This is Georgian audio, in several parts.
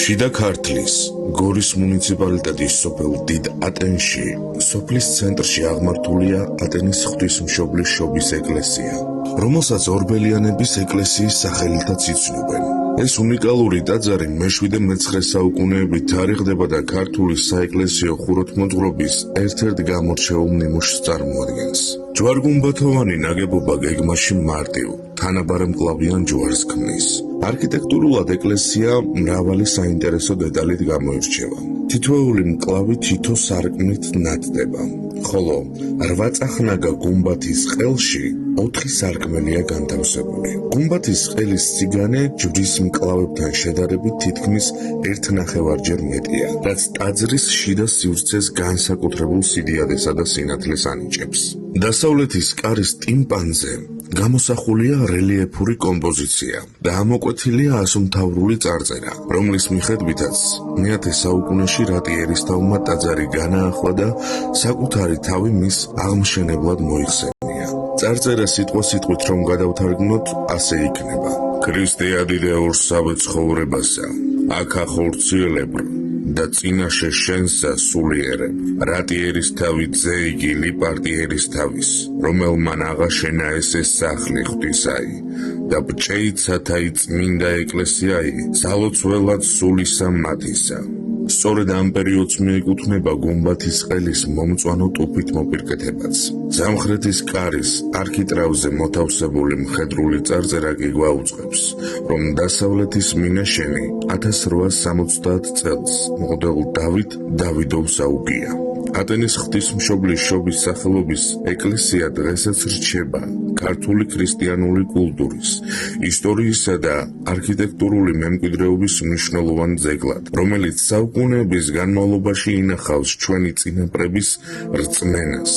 შიდა ქართლის გორის მუნიციპალიტეტის სოფელ დიდ ატენში, სოფლის ცენტრში აღმართულია ატენის ღვთისმშობლის შობის ეკლესია, რომელსაც ორბელიანების ეკლესიის სახელითაც იცნობენ. ეს უნიკალური ტაძარი მე-7-მე-9 საუკუნეებით თარიღდება და ქართული საეკლესიო ხუროთმოძღვრობის ერთ-ერთ გამორჩეულ ნიმუშს წარმოადგენს. ჯვარ-გუმბათოვანი ნაგებობა გეგმაში მარტივ, თანაბარ-მკლავიან ჯვარს ქმნის. არქიტექტურულად ეკლესია მრავალი საინტერესო დეტალით გამოირჩევა. თითოეული მკლავი თითო სარკმლით ნათდება, ხოლო 8-წახნაგა გუმბათის ყელში 4 სარკმელია განთავსებული. გუმბათის ყელის სიგანე ჯვრის მკლავებთან შედარებით თითქმის 1.5-ჯერ მეტია, რაც ტაძრის შიდა სივრცეს განსაკუთრებულ სიდიადესა და სინათლეს ანიჭებს. დასავლეთის კარის ტიმპანზე გამოსახულია რელიეფური კომპოზიცია და ამოკვეთილია ასომთავრული წარწერა, რომლის მიხედვითაც მე-10 საუკუნეში რატიერისთავმა ტაძარი განაახლა და საკუთარი თავი მის აღმშენებლად მოიხსენია. წარწერა სიტყვასიტყვით რომ გადავთარგმნოთ, ასე იქნება: ქრისტე ადიდეურს სავე ცხოვრებასა, აქ ახორციელებრ და წინაშე შენსა სულიერებ, რატიერისთავი ძეიგი ლიპარტიერისთავის, რომელმან აღაშენა ეს სახლი ღვთისაი და ბჭეიცათაი წმინდა ეკლესიაი, სალოცველად სულისა მათისა. სწორედ ამ პერიოდს მიეკუთვნება გუმბათის ყელის მომწვანო ტუფით მოპირკეთებაც. სამხრეთის კარის არქიტრავზე მოთავსებული მხედრული წარწერა კი გვაუწყებს, რომ დასავლეთის მინაშენი 1870 წელს მღვდელ დავით დავიდოვს აუგია. ატენის ღვთისმშობლის შობის სახელობის ეკლესია დღესაც რჩება ქართული ქრისტიანული კულტურის, ისტორიისა და არქიტექტურული მემკვიდრეობის მნიშვნელოვან ძეგლად, რომელიც საუკუნეების განმავლობაში ინახავს ჩვენი წინაპრების რწმენას,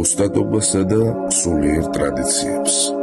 ოსტატობასა და სულიერ ტრადიციებს.